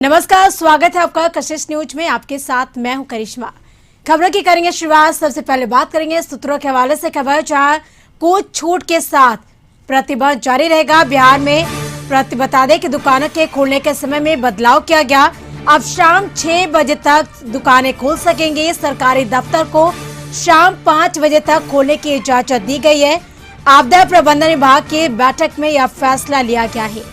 नमस्कार, स्वागत है आपका कशिश न्यूज में। आपके साथ मैं हूं करिश्मा। खबरों की करेंगे शुरुआत। सबसे पहले बात करेंगे सूत्रों के हवाले से खबर, जहां कुछ छूट के साथ प्रतिबंध जारी रहेगा। बिहार में बता दें कि दुकानों के खोलने के समय में बदलाव किया गया। अब शाम 6 बजे तक दुकानें खोल सकेंगे। सरकारी दफ्तर को शाम 5 बजे तक खोलने की इजाजत दी गई है। आपदा प्रबंधन विभाग की बैठक में यह फैसला लिया गया है।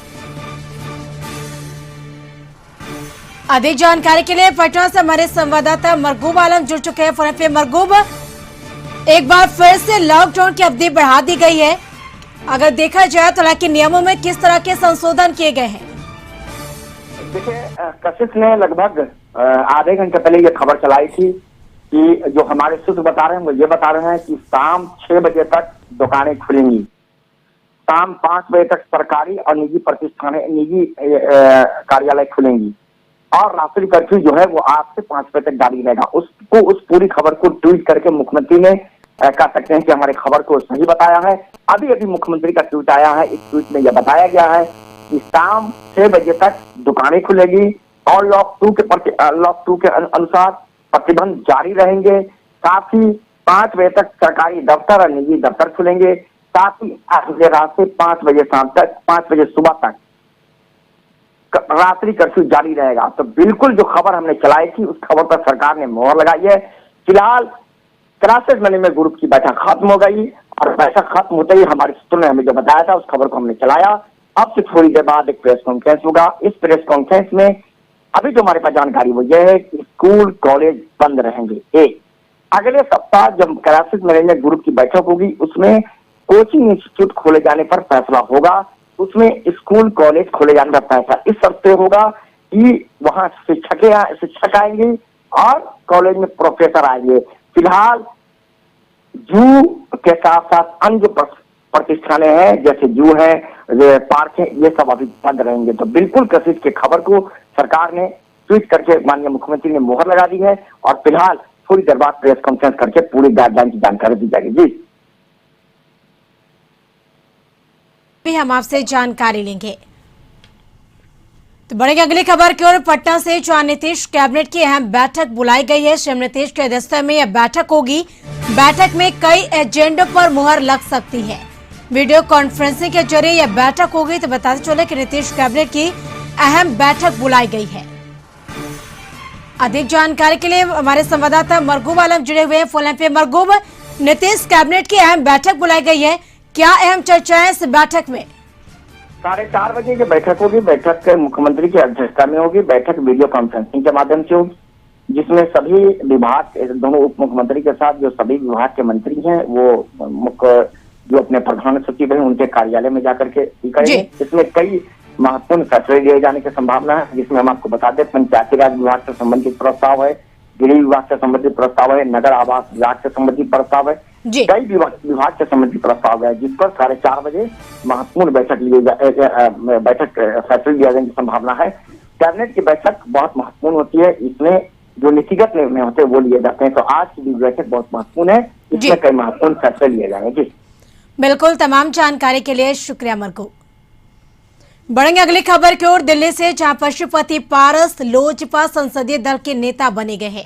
अधिक जानकारी के लिए पटना से हमारे संवाददाता मरगूब आलम जुड़ चुके हैं फोन पे। मरगूब, एक बार फिर से लॉकडाउन की अवधि बढ़ा दी गई है। अगर देखा जाए तो हालांकि नियमों में किस तरह के संशोधन किए गए हैं? देखिए, कशिश ने लगभग आधे घंटे पहले ये खबर चलाई थी कि जो हमारे सूत्र बता रहे हैं वो ये बता रहे हैं कि शाम 6 बजे तक दुकानें खुलेंगी। शाम 5 बजे तक सरकारी और निजी निजी कार्यालय खुलेंगी और रात्रि कर्फ्यू जो है वो आज से 5 बजे तक जारी रहेगा। उस पूरी खबर को ट्वीट करके मुख्यमंत्री ने कह सकते हैं कि हमारे खबर को सही बताया है। अभी मुख्यमंत्री का ट्वीट आया है। इस ट्वीट में यह बताया गया है कि शाम 6 बजे तक दुकानें खुलेगी और लॉक 2 के अनुसार प्रतिबंध जारी रहेंगे। साथ ही 5 बजे तक सरकारी दफ्तर और निजी दफ्तर खुलेंगे। साथ ही 8 बजे रात से 5 बजे शाम तक 5 बजे सुबह तक रात्रि कर्फ्यू जारी रहेगा। तो बिल्कुल जो खबर हमने चलाई थी उस खबर पर सरकार ने मोहर लगाई है। फिलहाल क्राइसिस मैनेजमेंट ग्रुप की बैठक खत्म हो गई और बैठक खत्म होते ही हमारे सूत्रों ने हमें जो बताया था उस खबर को हमने चलाया। अब से थोड़ी देर बाद एक प्रेस कॉन्फ्रेंस होगा। इस प्रेस कॉन्फ्रेंस में अभी जो हमारे पास जानकारी वो यह है कि स्कूल कॉलेज बंद रहेंगे। अगले सप्ताह जब क्राइसिस मैनेजमेंट ग्रुप की बैठक होगी उसमें कोचिंग इंस्टीट्यूट खोले जाने पर फैसला होगा। उसमें स्कूल कॉलेज खोले जाने का फैसला इस शर्त पे होगा कि वहां शिक्षक आएंगे और कॉलेज में प्रोफेसर आएंगे। फिलहाल जू के साथ साथ अन्य प्रतिष्ठानें हैं जैसे जू है, पार्क है, ये सब अभी बंद रहेंगे। तो बिल्कुल कशिश की खबर को सरकार ने ट्वीट करके माननीय मुख्यमंत्री ने मोहर लगा दी है और फिलहाल थोड़ी देर बाद प्रेस कॉन्फ्रेंस करके पूरी गाइडलाइन की जानकारी दी जाएगी। जी, हम आपसे जानकारी लेंगे। तो बढ़ेंगे अगली खबर की ओर। पटना से जहां नीतीश कैबिनेट की अहम बैठक बुलाई गई है। सीएम नीतीश की अध्यक्षता में यह बैठक होगी। बैठक में कई एजेंडों पर मुहर लग सकती है। वीडियो कॉन्फ्रेंसिंग के जरिए यह बैठक होगी। तो बताते चले कि नीतीश कैबिनेट की अहम बैठक बुलाई गई है। अधिक जानकारी के लिए हमारे संवाददाता मरगूब आलम जुड़े हुए हैं फोन पे। मरगूब, नीतीश कैबिनेट की अहम बैठक बुलाई गई है, क्या अहम चर्चाएं इस बैठक में? 4:30 बजे की बैठक होगी। बैठक मुख्यमंत्री की अध्यक्षता में होगी। बैठक वीडियो कॉन्फ्रेंसिंग के माध्यम से होगी जिसमें सभी विभाग, दोनों उप मुख्यमंत्री के साथ जो सभी विभाग के मंत्री हैं वो मुख्य जो अपने प्रधान सचिव हैं उनके कार्यालय में जाकर के करेंगे। इसमें कई महत्वपूर्ण फैसले लिए जाने की संभावना है जिसमें हम आपको बता दें पंचायती राज विभाग से संबंधित प्रस्ताव है, गृह विभाग से संबंधित प्रस्ताव है, नगर आवास विभाग से संबंधित प्रस्ताव है, कई विभाग से संबंधित प्रस्ताव है जिस पर 4:30 बजे महत्वपूर्ण बैठक फैसले लिया जाने की संभावना है। कैबिनेट की बैठक बहुत महत्वपूर्ण होती है। इसमें जो नीतिगत निर्णय होते हैं वो लिए जाते हैं। तो आज की बैठक बहुत महत्वपूर्ण है। इसमें कई महत्वपूर्ण फैसले लिए जाएंगे। जी बिल्कुल, तमाम जानकारी के लिए शुक्रिया मरगू। बढ़ेंगे अगली खबर की ओर दिल्ली से, जहां पशुपति पारस लोजपा संसदीय दल के नेता बने गए हैं।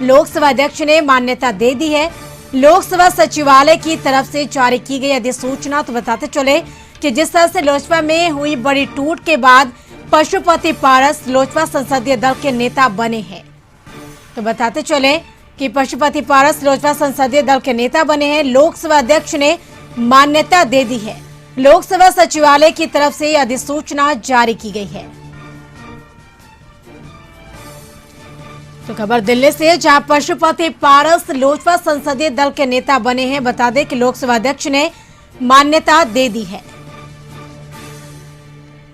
लोकसभा अध्यक्ष ने मान्यता दे दी है। लोकसभा सचिवालय की तरफ से जारी की गई अधिसूचना। तो बताते चले कि जिस तरह से लोजपा में हुई बड़ी टूट के बाद पशुपति पारस लोजपा संसदीय दल के नेता बने हैं। तो बताते चले कि पशुपति पारस लोजपा संसदीय दल के नेता बने हैं। लोकसभा अध्यक्ष ने मान्यता दे दी है। लोकसभा सचिवालय की तरफ से अधिसूचना जारी की गई है। तो खबर दिल्ली से, जहां पशुपति पारस लोजपा संसदीय दल के नेता बने हैं। बता दें कि लोकसभा अध्यक्ष ने मान्यता दे दी है।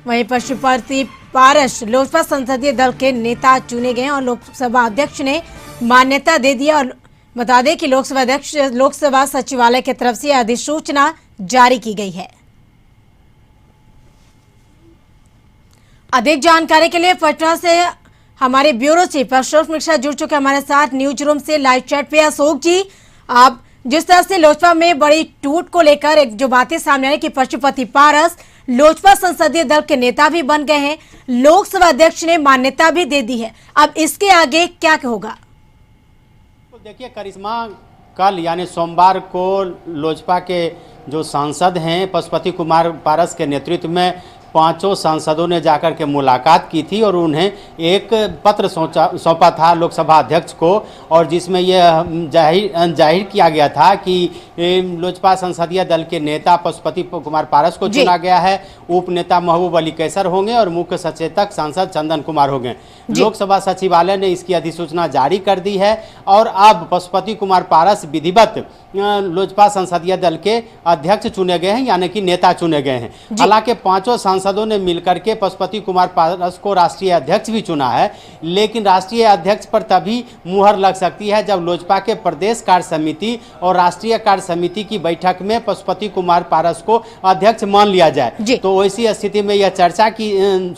वहीं पशुपति पारस लोजपा संसदीय दल के नेता चुने गए और लोकसभा अध्यक्ष ने मान्यता दे दी। और बता दें कि लोकसभा सचिवालय की तरफ से अधिसूचना जारी की गई है। अधिक जानकारी के लिए पटना से हमारे ब्यूरो चीफ अशोक मिश्रा जुड़ चुके हमारे साथ न्यूज रूम से लाइव चैट पे। अशोक जी, आप जिस तरह से लोजपा में बड़ी टूट को लेकर एक जो बातें सामने आई कि पशुपति पारस लोजपा संसदीय दल के नेता भी बन गए हैं। लोकसभा अध्यक्ष ने मान्यता भी दे दी है। अब इसके आगे क्या होगा? तो देखिए करिश्मा, कल यानी सोमवार को लोजपा के जो सांसद हैं पशुपति कुमार पारस के नेतृत्व में 5 सांसदों ने जाकर के मुलाकात की थी और उन्हें एक पत्र सौंपा था लोकसभा अध्यक्ष को, और जिसमें यह जाहिर किया गया था कि लोजपा संसदीय दल के नेता पशुपति कुमार पारस को चुना गया है। उप नेता महबूब अली कैसर होंगे और मुख्य सचेतक सांसद चंदन कुमार होंगे। लोकसभा सचिवालय ने इसकी अधिसूचना जारी कर दी है और अब पशुपति कुमार पारस विधिवत लोजपा संसदीय दल के अध्यक्ष चुने गए हैं, यानी कि नेता चुने गए हैं। हालांकि 5 सांसदों ने मिलकर के पशुपति कुमार पारस को राष्ट्रीय अध्यक्ष भी चुना है, लेकिन राष्ट्रीय अध्यक्ष पर तभी मुहर लग सकती है जब लोजपा के प्रदेश कार्य समिति और राष्ट्रीय कार्य समिति की बैठक में पशुपति कुमार पारस को अध्यक्ष मान लिया जाए। तो वैसी स्थिति में यह चर्चा की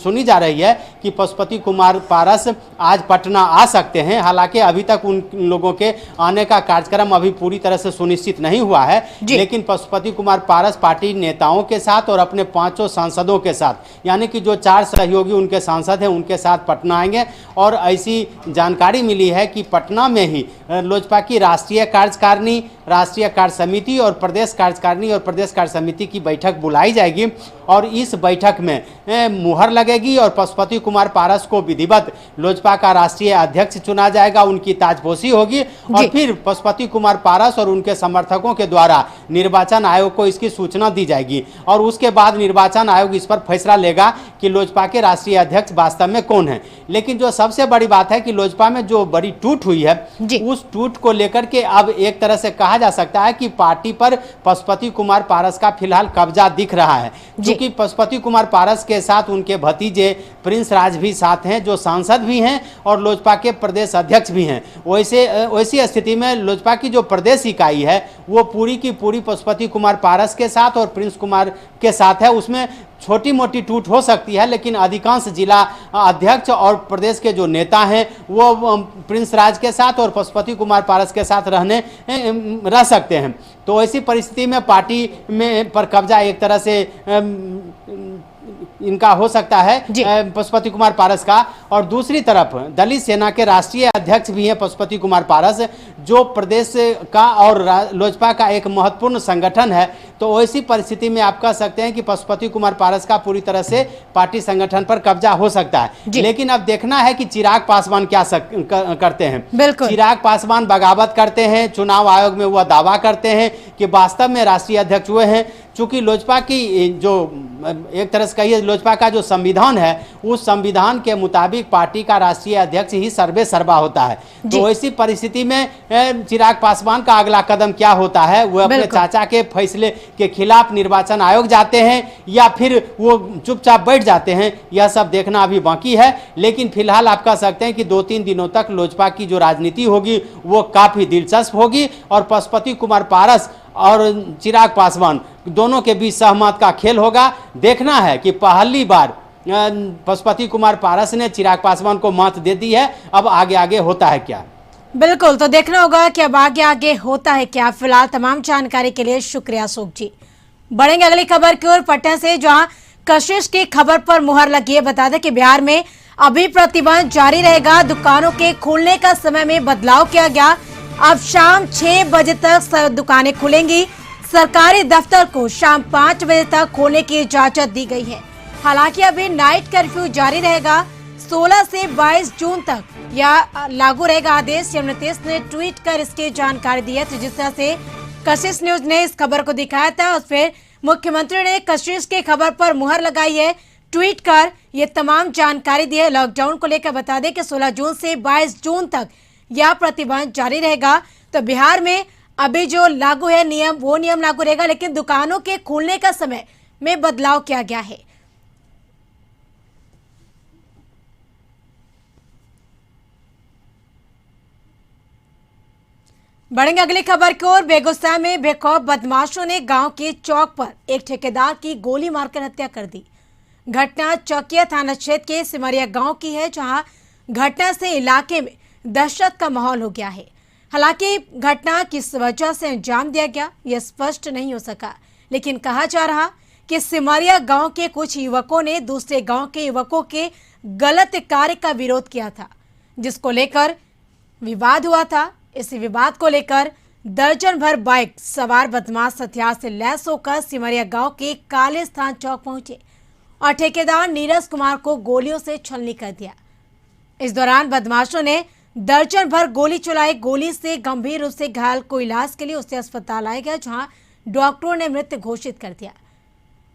सुनी जा रही है कि पशुपति कुमार पारस आज पटना आ सकते हैं। हालांकि अभी तक उन लोगों के आने का कार्यक्रम अभी पूरी तरह से सुनिश्चित नहीं हुआ है, लेकिन पशुपति कुमार पारस पार्टी नेताओं के साथ और अपने 5 सांसदों के साथ, यानी कि जो 4 सहयोगी उनके सांसद हैं उनके साथ पटना आएंगे। और ऐसी जानकारी मिली है कि पटना में ही लोजपा की राष्ट्रीय कार्यकारिणी, राष्ट्रीय कार्य समिति और प्रदेश कार्यकारिणी और प्रदेश कार्य समिति की बैठक बुलाई जाएगी और इस बैठक में मुहर लगेगी और पशुपति कुमार पारस को विधिवत लोजपा का राष्ट्रीय अध्यक्ष चुना जाएगा। उनकी ताजपोशी होगी और फिर पशुपति कुमार पारस और उनके समर्थकों के द्वारा निर्वाचन आयोग को इसकी सूचना दी जाएगी और उसके बाद निर्वाचन आयोग इस पर फैसला लेगा कि लोजपा के राष्ट्रीय अध्यक्ष वास्तव में कौन है। लेकिन जो सबसे बड़ी बात है कि लोजपा में जो बड़ी टूट हुई है, उस टूट को लेकर के अब एक तरह से कहा जा सकता है कि पार्टी पर पशुपति कुमार पारस का फिलहाल कब्जा दिख रहा है, क्योंकि पशुपति कुमार पारस के साथ उनके भतीजे प्रिंस राज भी साथ हैं, जो सांसद भी हैं और लोजपा के प्रदेश अध्यक्ष भी हैं। वैसी स्थिति में लोजपा की जो प्रदेश इकाई है वो पूरी की पूरी पशुपति कुमार पारस के साथ और प्रिंस कुमार के साथ है। उसमें छोटी मोटी टूट हो सकती है, लेकिन अधिकांश जिला अध्यक्ष और प्रदेश के जो नेता हैं वो प्रिंस राज के साथ और पशुपति कुमार पारस के साथ रह सकते हैं। तो ऐसी परिस्थिति में पार्टी में पर कब्जा एक तरह से इनका हो सकता है पशुपति कुमार पारस का। और दूसरी तरफ दलित सेना के राष्ट्रीय अध्यक्ष भी हैं पशुपति कुमार पारस, जो प्रदेश का और लोजपा का एक महत्वपूर्ण संगठन है। तो ऐसी परिस्थिति में आप कह सकते हैं कि पशुपति कुमार पारस का पूरी तरह से पार्टी संगठन पर कब्जा हो सकता है। लेकिन अब देखना है कि चिराग पासवान क्या करते हैं। चिराग पासवान बगावत करते हैं, चुनाव आयोग में वह दावा करते हैं कि वास्तव में राष्ट्रीय अध्यक्ष हुए हैं। चूंकि लोजपा की जो एक तरह से कहिए लोजपा का जो संविधान है, उस संविधान के मुताबिक पार्टी का राष्ट्रीय अध्यक्ष ही सर्वे सर्वा होता है। तो ऐसी परिस्थिति में चिराग पासवान का अगला कदम क्या होता है, वो अपने चाचा के फैसले के खिलाफ निर्वाचन आयोग जाते हैं या फिर वो चुपचाप बैठ जाते हैं, यह सब देखना अभी बाकी है। लेकिन फिलहाल आप कह सकते हैं कि 2-3 दिनों तक लोजपा की जो राजनीति होगी वो काफी दिलचस्प होगी और पशुपति कुमार पारस और चिराग पासवान दोनों के बीच सहमत का खेल होगा। देखना है कि पहली बार पशुपति कुमार पारस ने चिराग पासवान को मात दे दी है, अब आगे आगे होता है क्या। बिल्कुल, तो देखना होगा कि अब आगे आगे होता है क्या। फिलहाल तमाम जानकारी के लिए शुक्रिया अशोक जी। बढ़ेंगे अगली खबर की ओर पटना से, जहां कशिश की खबर पर मुहर लगी है। बता दें कि बिहार में अभी प्रतिबंध जारी रहेगा। दुकानों के खोलने का समय में बदलाव किया गया। अब शाम 6 बजे तक दुकानें खुलेंगी। सरकारी दफ्तर को शाम 5 बजे तक खोलने की इजाजत दी गई है। हालांकि अभी नाइट कर्फ्यू जारी रहेगा। 16 से 22 जून तक यह लागू रहेगा आदेश। नीतीश ने ट्वीट कर इसकी जानकारी दी है। तो जिस तरह से कशिश न्यूज ने इस खबर को दिखाया था और फिर मुख्यमंत्री ने कशिश की खबर पर मुहर लगाई है, ट्वीट कर ये तमाम जानकारी दी है। लॉकडाउन को लेकर बता दें कि 16 जून से 22 जून तक यह प्रतिबंध जारी रहेगा। तो बिहार में अभी जो लागू है नियम, वो नियम लागू रहेगा, लेकिन दुकानों के खुलने का समय में बदलाव किया गया है। बढ़ेंगे अगली खबर की ओर। बेगूसराय में बेखौफ बदमाशों ने गांव के चौक पर एक ठेकेदार की गोली मारकर हत्या कर दी। घटना चौकिया थाना क्षेत्र के सिमरिया गांव की है, जहां घटना से इलाके में दहशत का माहौल हो गया है। हालांकि घटना किस वजह से अंजाम दिया गया यह स्पष्ट नहीं हो सका, लेकिन कहा जा रहा कि सिमरिया गांव के कुछ युवकों ने दूसरे गांव के युवकों के गलत कार्य का विरोध किया था, जिसको लेकर विवाद हुआ था। इस विवाद को लेकर दर्जन भर बाइक सवार बदमाश हथियार से लैस होकर सिमरिया गांव के काले स्थान चौक पहुंचे और ठेकेदार नीरज कुमार को गोलियों से छलनी कर दिया। इस दौरान बदमाशों ने दर्जन भर गोली चलाई। गोली से गंभीर रूप से घायल को इलाज के लिए उसे अस्पताल लाया गया, जहां डॉक्टरों ने मृत घोषित कर दिया।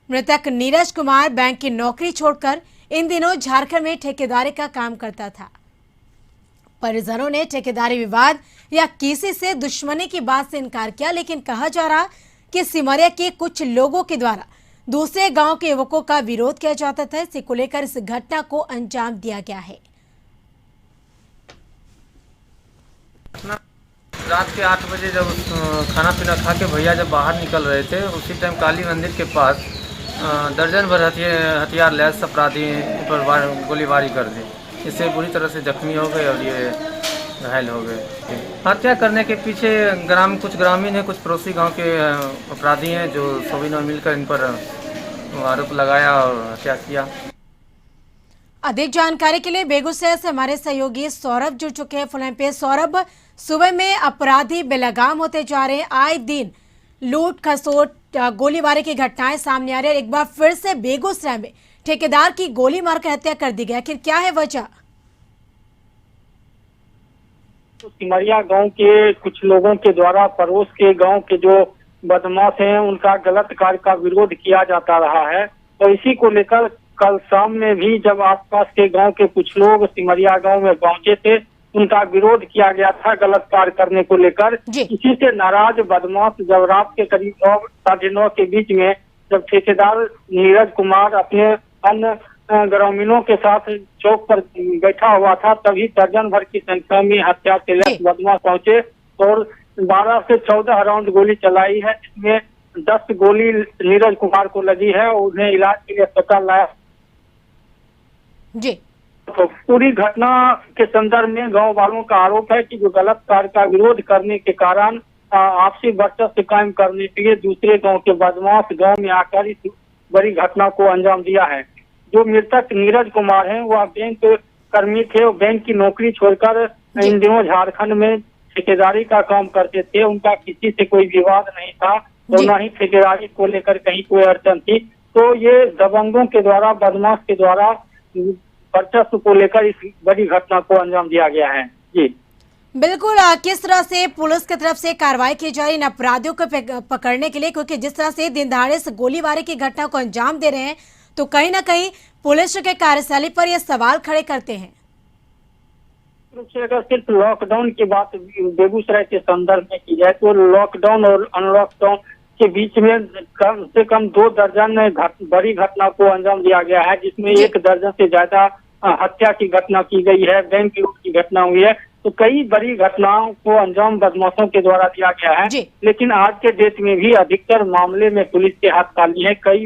मृतक नीरज कुमार बैंक की नौकरी छोड़कर इन दिनों झारखंड में ठेकेदारी का काम करता था। परिजनों ने ठेकेदारी विवाद या किसी से दुश्मनी की बात से इनकार किया, लेकिन कहा जा रहा कि सिमरिया के कुछ लोगों के द्वारा दूसरे गांव के युवकों का विरोध किया जाता था। इसी को लेकर इस घटना को अंजाम दिया गया है। रात के 8 बजे जब खाना पीना खा के भैया जब बाहर निकल रहे थे, उसी टाइम काली मंदिर के पास दर्जन भर हथियार लैस अपराधी पर गोलीबारी कर दी। इससे बुरी तरह से जख्मी हो गए और ये घायल हो गए। हत्या करने के पीछे कुछ ग्रामीण है, कुछ पड़ोसी गांव के अपराधी हैं, जो सभी ने मिलकर इन पर आरोप लगाया और हत्या किया। अधिक जानकारी के लिए बेगूसराय से हमारे सहयोगी सौरभ जुड़ चुके हैं फोन पे। सौरभ, सुबह में अपराधी बेलगाम होते जा रहे हैं, आए दिन लूट खसोट गोलीबारी की घटनाएं सामने आ रही है। एक बार फिर से बेगूसराय में ठेकेदार की गोली मारकर हत्या कर दी गई, आखिर क्या है वजह? तो सिमरिया गांव के कुछ लोगों के द्वारा पड़ोस के गांव के जो बदमाश हैं, उनका गलत कार्य का विरोध किया जाता रहा है। तो इसी को लेकर कल शाम में भी जब आसपास के गांव के कुछ लोग सिमरिया गांव में पहुंचे थे, उनका विरोध किया गया था गलत कार्य करने को लेकर। इसी से नाराज बदमाश जब रात के करीब 9 साढ़े 9 के बीच में जब ठेकेदार नीरज कुमार अपने अन्य ग्रामीणों के साथ चौक पर बैठा हुआ था, तभी दर्जन भर की संख्या में हथियार से लैस बदमाश पहुंचे और 12 से 14 राउंड गोली चलाई है, जिसमें 10 गोली नीरज कुमार को लगी है और उन्हें इलाज के लिए अस्पताल लाया जी। तो पूरी घटना के संदर्भ में गांव वालों का आरोप है कि जो गलत कार्य का विरोध करने के कारण आपसी वर्चस्व कायम करने के लिए दूसरे गांव के बदमाश गांव में आकर इस बड़ी घटना को अंजाम दिया है। जो मृतक नीरज कुमार हैं, वह बैंक कर्मी थे और बैंक की नौकरी छोड़कर इन दिनों झारखंड में ठेकेदारी का काम करते थे। उनका किसी से कोई विवाद नहीं था और न ही ठेकेदारी को लेकर कहीं कोई अड़चन थी। तो ये दबंगों के द्वारा, बदमाश के द्वारा वर्चस्व को लेकर इस बड़ी घटना को अंजाम दिया गया है। जी बिल्कुल। किस तरह से पुलिस की तरफ से कार्रवाई की जा रही इन अपराधियों को पकड़ने के लिए, क्योंकि जिस तरह से दिन दहाड़े से गोलीबारी की घटना को अंजाम दे रहे हैं, तो कहीं ना कहीं पुलिस के कार्यशैली पर ये सवाल खड़े करते हैं। अगर सिर्फ लॉकडाउन की बात बेगूसराय के संदर्भ में की जाए तो लॉकडाउन और अनलॉकडाउन के बीच में कम से कम 2 दर्जन बड़ी घटना को अंजाम दिया गया है, जिसमें 1 दर्जन से ज्यादा हत्या की घटना की गई है, बैंक लूट की घटना हुई है। तो कई बड़ी घटनाओं को अंजाम बदमाशों के द्वारा दिया गया है। लेकिन आज के डेट में भी अधिकतर मामले में पुलिस के हाथ खाली है। कई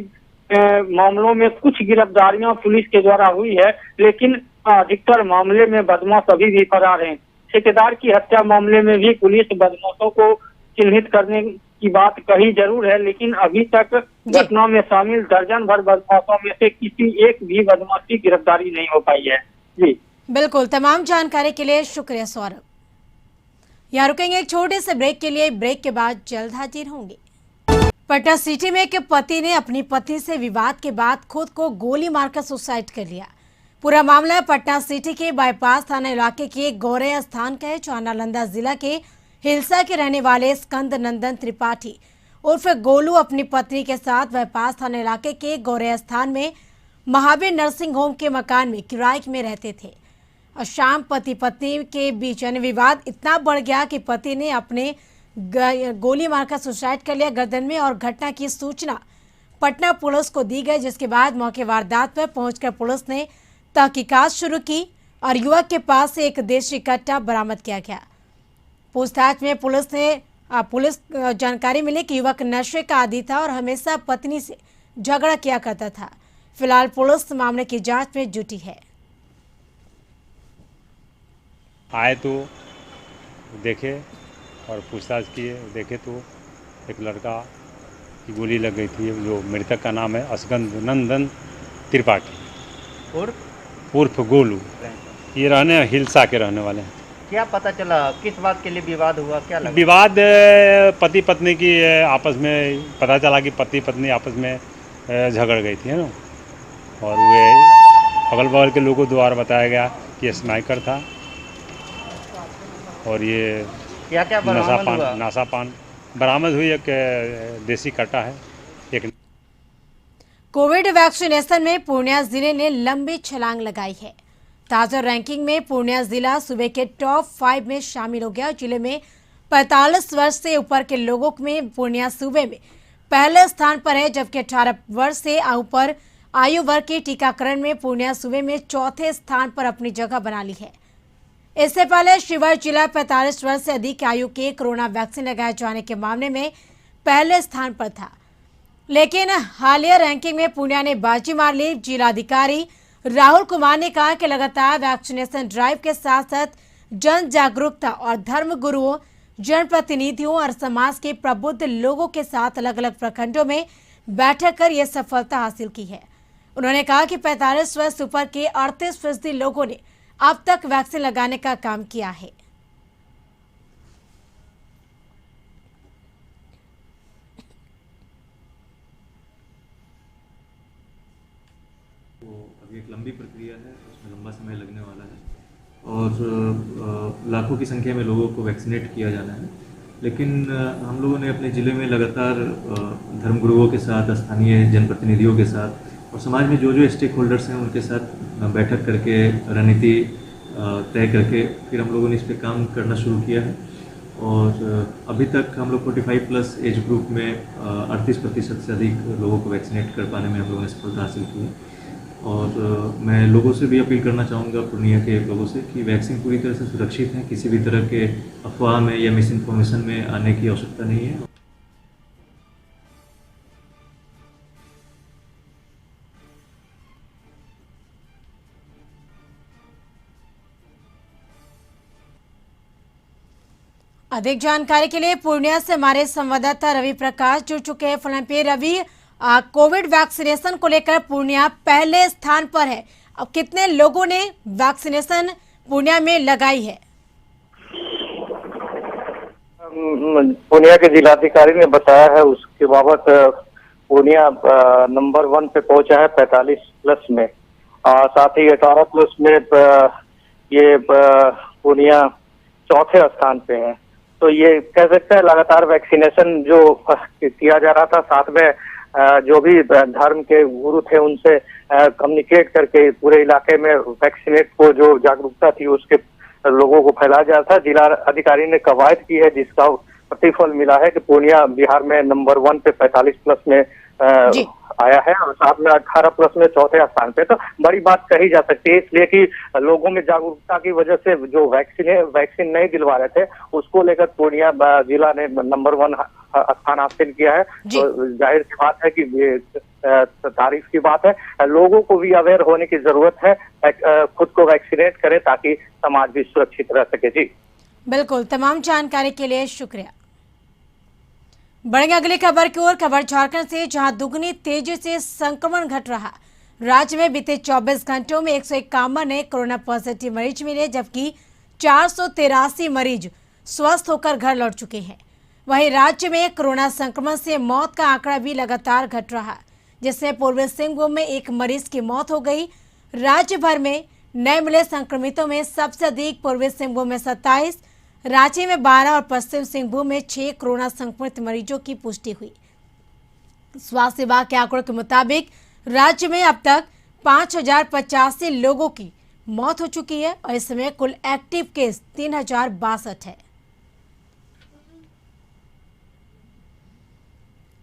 मामलों में कुछ गिरफ्तारियां पुलिस के द्वारा हुई है, लेकिन अधिकतर मामले में बदमाश अभी भी फरार हैं। ठेकेदार की हत्या मामले में भी पुलिस बदमाशों को चिन्हित करने की बात कही जरूर है, लेकिन अभी तक घटना में शामिल दर्जन भर बदमाशों में से किसी एक भी बदमाश की गिरफ्तारी नहीं हो पाई है। जी बिल्कुल। तमाम जानकारी के लिए शुक्रिया सौरभ। यहाँ रुकेंगे एक छोटे से ब्रेक के लिए, ब्रेक के बाद जल्द हाजिर होंगे। पटना सिटी में एक पति ने अपनी पत्नी से विवाद के बाद खुद को गोली मारकर सुसाइड कर लिया। पूरा मामला पटना सिटी के बाईपास थाना इलाके के गौरैया स्थान का है, जहां नालंदा जिला के हिलसा के रहने वाले स्कंद नंदन त्रिपाठी उर्फ गोलू अपनी पत्नी के साथ बाईपास थाना इलाके के गौरैया स्थान में महावीर नर्सिंग होम के मकान में किराए में रहते थे। और शाम पति पत्नी के बीच विवाद इतना बढ़ गया कि पति ने अपने गोली मारकर सुसाइड कर लिया गर्दन में, और घटना की सूचना पटना पुलिस को दी गई, जिसके बाद मौके वारदात पर पहुंचकर पुलिस ने तहकीकात शुरू की और युवक के पास से एक देशी कट्टा बरामद किया गया। पूछताछ में पुलिस जानकारी मिली कि युवक नशे का आदी था और हमेशा पत्नी से झगड़ा किया करता था। फिलहाल पुलिस मामले की जांच में जुटी है। आए तो देखे और पूछताछ किए, देखे तो एक लड़का की गोली लग गई थी। जो मृतक का नाम है असगंध नंदन त्रिपाठी उर्फ गोलू। ये हिलसा के रहने वाले हैं। क्या पता चला किस बात के लिए विवाद हुआ, क्या लगा? विवाद पति पत्नी की आपस में, पता चला कि पति पत्नी आपस में झगड़ गई थी, है ना। और वे अगल बगल के लोगों द्वारा बताया गया कि ये स्नाइकर था और ये क्या क्या बरामद हुआ? नासापान बरामद हुई। एक देसी कट्टा है। एक कोविड वैक्सीनेशन में पूर्णिया जिले ने लंबी छलांग लगाई है। ताजा रैंकिंग में पूर्णिया जिला सूबे के टॉप 5 में शामिल हो गया। जिले में 45 वर्ष से ऊपर के लोगों में पूर्णिया सूबे में पहले स्थान पर है, जबकि 18 वर्ष से ऊपर आयु वर्ग के टीकाकरण में पूर्णिया सूबे में चौथे स्थान पर अपनी जगह बना ली है। इससे पहले शिवहर जिला 45 वर्ष से अधिक आयु के कोरोना वैक्सीन लगाए जाने के मामले में पहले स्थान पर था, लेकिन हालिया रैंकिंग में पूर्णिया ने बाजी मार ली। जिलाधिकारी राहुल कुमार ने कहा कि लगातार वैक्सीनेशन ड्राइव के साथ साथ जन जागरूकता और धर्म गुरुओं, जनप्रतिनिधियों और समाज के प्रबुद्ध लोगों के साथ अलग अलग प्रखंडों में बैठक कर यह सफलता हासिल की है। उन्होंने कहा कि 45 वर्ष ऊपर के 38% लोगों ने अब तक वैक्सीन लगाने का काम किया है। अभी एक लंबी प्रक्रिया है, उसमें लंबा समय लगने वाला है और लाखों की संख्या में लोगों को वैक्सीनेट किया जाना है। लेकिन हम लोगों ने अपने ज़िले में लगातार धर्मगुरुओं के साथ, स्थानीय जनप्रतिनिधियों के साथ और समाज में जो स्टेक होल्डर्स हैं उनके साथ बैठक करके रणनीति तय करके फिर हम लोगों ने इस पर काम करना शुरू किया है। और अभी तक हम लोग 45+ एज ग्रुप में 38% से अधिक लोगों को वैक्सीनेट कर पाने में हम लोगों ने सफलता हासिल की है। और मैं लोगों से भी अपील करना चाहूँगा, पूर्णिया के लोगों से, कि वैक्सीन पूरी तरह से सुरक्षित है। किसी भी तरह के अफवाह में या मिस इन्फॉर्मेशन में आने की आवश्यकता नहीं है। अधिक जानकारी के लिए पूर्णिया से हमारे संवाददाता रवि प्रकाश जुड़ चुके हैं। फोन पे रवि, कोविड वैक्सीनेशन को लेकर पूर्णिया पहले स्थान पर है। अब कितने लोगों ने वैक्सीनेशन पूर्णिया में लगाई है? पूर्णिया के जिलाधिकारी ने बताया है उसके बाबत पूर्णिया नंबर 1 पे पहुंचा है 45+ में। साथ ही 18+ में ये पूर्णिया चौथे स्थान पे है। तो ये कह सकते हैं लगातार वैक्सीनेशन जो किया जा रहा था, साथ में जो भी धर्म के गुरु थे उनसे कम्युनिकेट करके पूरे इलाके में वैक्सीनेट को जो जागरूकता थी उसके लोगों को फैलाया जा रहा था। जिला अधिकारी ने कवायद की है जिसका प्रतिफल मिला है कि पूर्णिया बिहार में नंबर 1 पे 45+ में आया है और साथ में 18+ में चौथे स्थान पे। तो बड़ी बात कही जा सकती है, इसलिए कि लोगों में जागरूकता की वजह से जो वैक्सीन नहीं दिलवा रहे थे उसको लेकर पूर्णिया जिला ने नंबर 1 स्थान हासिल किया है। तो जाहिर सी बात है कि तारीफ की बात है। लोगों को भी अवेयर होने की जरूरत है, खुद को वैक्सीनेट करें ताकि समाज भी सुरक्षित रह सके। जी बिल्कुल, तमाम जानकारी के लिए शुक्रिया। बढ़ेंगे अगली खबर की ओर। खबर झारखंड से, जहां दुगनी तेजी से संक्रमण घट रहा। राज्य में बीते 24 घंटों में 151 नए कोरोना पॉजिटिव मरीज मिले, जबकि 483 मरीज स्वस्थ होकर घर लौट चुके हैं। वहीं राज्य में कोरोना संक्रमण से मौत का आंकड़ा भी लगातार घट रहा, जिसमें पूर्वी सिंहभूम में 1 मरीज की मौत हो गई। राज्य भर में नए मिले संक्रमितों में सबसे अधिक पूर्वी सिंहभूम में 27, रांची में 12 और पश्चिम सिंहभूम में 6 कोरोना संक्रमित मरीजों की पुष्टि हुई। स्वास्थ्य विभाग के आंकड़ों के मुताबिक राज्य में अब तक 5085 लोगों की मौत हो चुकी है और इस समय कुल एक्टिव केस 3062 है।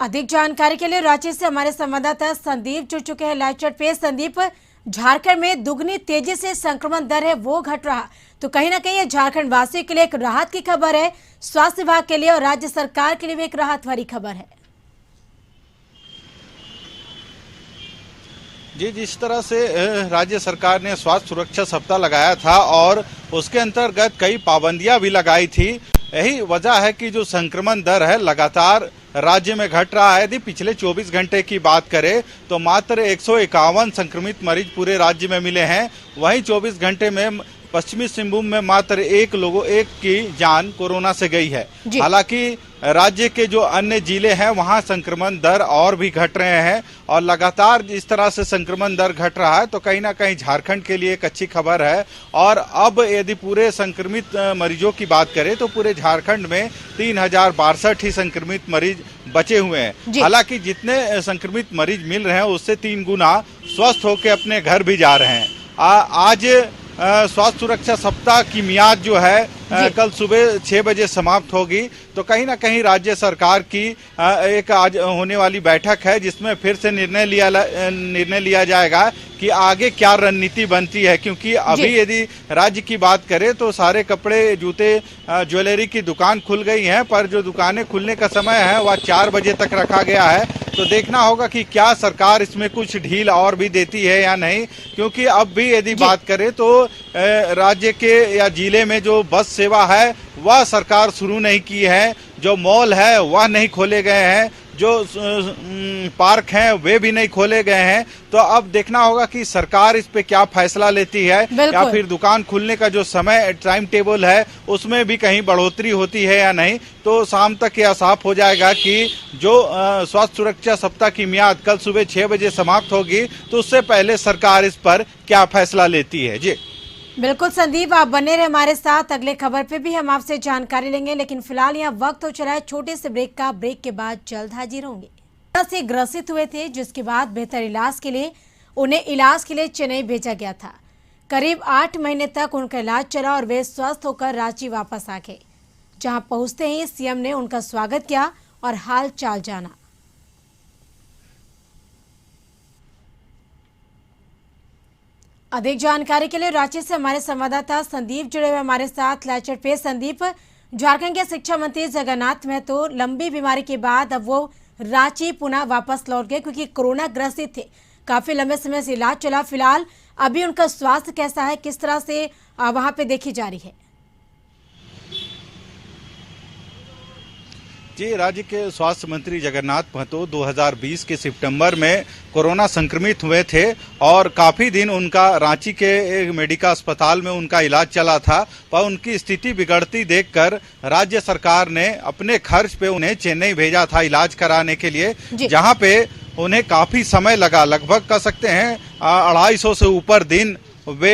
अधिक जानकारी के लिए रांची से हमारे संवाददाता संदीप जुड़ चुके हैं लाइव चैट पे। संदीप, झारखंड में दुगनी तेजी से संक्रमण दर है वो घट रहा, तो कहीं ना कहीं ये झारखंड वासियों के लिए एक राहत की खबर है, स्वास्थ्य विभाग के लिए और राज्य सरकार के लिए भी एक राहत भरी खबर है। जी, जिस तरह से राज्य सरकार ने स्वास्थ्य सुरक्षा सप्ताह लगाया था और उसके अंतर्गत कई पाबंदियां भी लगाई थी, यही वजह है कि जो संक्रमण दर है लगातार राज्य में घट रहा है। यदि पिछले 24 घंटे की बात करें तो मात्र 151 संक्रमित मरीज पूरे राज्य में मिले हैं। वहीं 24 घंटे में पश्चिमी सिंहभूम में मात्र एक की जान कोरोना से गई है। हालांकि राज्य के जो अन्य जिले हैं वहां संक्रमण दर और भी घट रहे हैं और लगातार इस तरह से संक्रमण दर घट रहा है तो कहीं ना कहीं झारखंड के लिए एक अच्छी खबर है। और अब यदि पूरे संक्रमित मरीजों की बात करें तो पूरे झारखंड में 3062 ही संक्रमित मरीज बचे हुए हैं। हालांकि जितने संक्रमित मरीज मिल रहे हैं उससे 3 गुना स्वस्थ होकर अपने घर भी जा रहे हैं। आज स्वास्थ्य सुरक्षा सप्ताह की मियाद जो है कल सुबह 6 बजे समाप्त होगी। तो कहीं ना कहीं राज्य सरकार की एक आज होने वाली बैठक है जिसमें फिर से निर्णय लिया जाएगा कि आगे क्या रणनीति बनती है, क्योंकि अभी यदि राज्य की बात करें तो सारे कपड़े, जूते, ज्वेलरी की दुकान खुल गई हैं, पर जो दुकानें खुलने का समय है वह 4 बजे तक रखा गया है। तो देखना होगा कि क्या सरकार इसमें कुछ ढील और भी देती है या नहीं, क्योंकि अब भी यदि बात करें तो राज्य के या जिले में जो बस सेवा है वह सरकार शुरू नहीं की है, जो मॉल है वह नहीं खोले गए हैं, जो पार्क हैं वे भी नहीं खोले गए हैं। तो अब देखना होगा कि सरकार इस पे क्या फैसला लेती है या फिर दुकान खुलने का जो समय टाइम टेबल है उसमें भी कहीं बढ़ोतरी होती है या नहीं। तो शाम तक यह साफ हो जाएगा कि जो स्वास्थ्य सुरक्षा सप्ताह की मियाद कल सुबह 6 बजे समाप्त होगी तो उससे पहले सरकार इस पर क्या फैसला लेती है। जी बिल्कुल संदीप, आप बने रहे हमारे साथ। अगले खबर पे भी हम आपसे जानकारी लेंगे, लेकिन फिलहाल यहाँ वक्त हो चला है छोटे से ब्रेक का। ब्रेक के बाद जल्द हाजिर होंगे। से ग्रसित हुए थे जिसके बाद बेहतर इलाज के लिए उन्हें चेन्नई भेजा गया था। करीब 8 महीने तक उनका इलाज चला और वे स्वस्थ होकर रांची वापस आ गए, जहां पहुंचते ही सीएम ने उनका स्वागत किया और हाल चाल जाना। अधिक जानकारी के लिए रांची से हमारे संवाददाता संदीप जुड़े हुए हमारे साथ लाइव चैट पे। संदीप, झारखंड के शिक्षा मंत्री जगन्नाथ महतो लंबी बीमारी के बाद अब वो रांची पुनः वापस लौट गए, क्योंकि कोरोना ग्रसित थे। काफी लंबे समय से इलाज चला। फिलहाल अभी उनका स्वास्थ्य कैसा है, किस तरह से वहां पे देखी जा रही है? जी, राज्य के स्वास्थ्य मंत्री जगन्नाथ महतो 2020 के सितंबर में कोरोना संक्रमित हुए थे और काफी दिन उनका रांची के एक मेडिकल अस्पताल में उनका इलाज चला था, पर उनकी स्थिति बिगड़ती देखकर राज्य सरकार ने अपने खर्च पे उन्हें चेन्नई भेजा था इलाज कराने के लिए, जहां पे उन्हें काफी समय लगा। लगभग कह सकते हैं 250 से ऊपर दिन वे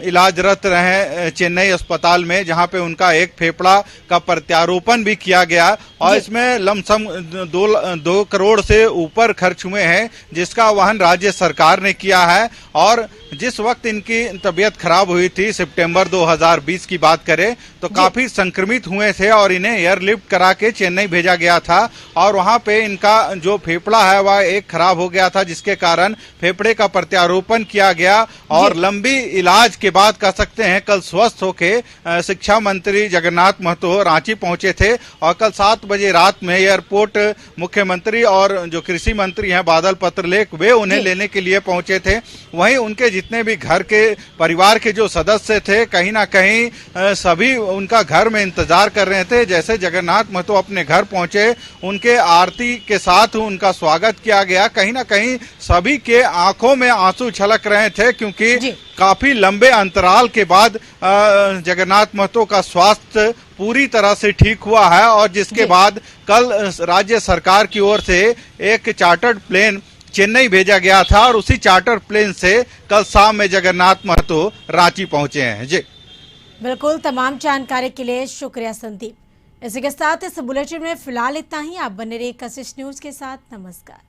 इलाजरत रहे चेन्नई अस्पताल में, जहां पे उनका एक फेफड़ा का प्रत्यारोपण भी किया गया और इसमें लमसम 2 करोड़ से ऊपर खर्च हुए हैं, जिसका वहन राज्य सरकार ने किया है। और जिस वक्त इनकी तबीयत खराब हुई थी, सितंबर 2020 की बात करें तो काफी संक्रमित हुए थे और इन्हें एयरलिफ्ट करा के चेन्नई भेजा गया था और वहां पे इनका जो फेफड़ा है वह एक खराब हो गया था, जिसके कारण फेफड़े का प्रत्यारोपण किया गया और लंबी इलाज के बाद कह सकते हैं कल स्वस्थ होके शिक्षा मंत्री जगन्नाथ महतो रांची पहुंचे थे और कल 7 बजे रात में एयरपोर्ट मुख्यमंत्री और जो कृषि मंत्री हैं बादल पत्रलेख वे उन्हें लेने के लिए पहुंचे थे। वहीं उनके जितने भी घर के परिवार के जो सदस्य थे कहीं ना कहीं सभी उनका घर में इंतजार कर रहे थे। जैसे जगन्नाथ महतो अपने घर पहुंचे, उनके आरती के साथ उनका स्वागत किया गया। कहीं ना कहीं सभी के आंखों में आंसू छलक रहे थे, क्योंकि काफी लंबे अंतराल के बाद जगन्नाथ महतो का स्वास्थ्य पूरी तरह से ठीक हुआ है और जिसके बाद कल राज्य सरकार की ओर से एक चार्टर्ड प्लेन चेन्नई भेजा गया था और उसी चार्टर प्लेन से कल शाम में जगन्नाथ महतो रांची पहुंचे हैं। जी बिल्कुल, तमाम जानकारी के लिए शुक्रिया संदीप। इसी के साथ इस बुलेटिन में फिलहाल इतना ही। आप बने रहिए कशिश न्यूज के साथ। नमस्कार।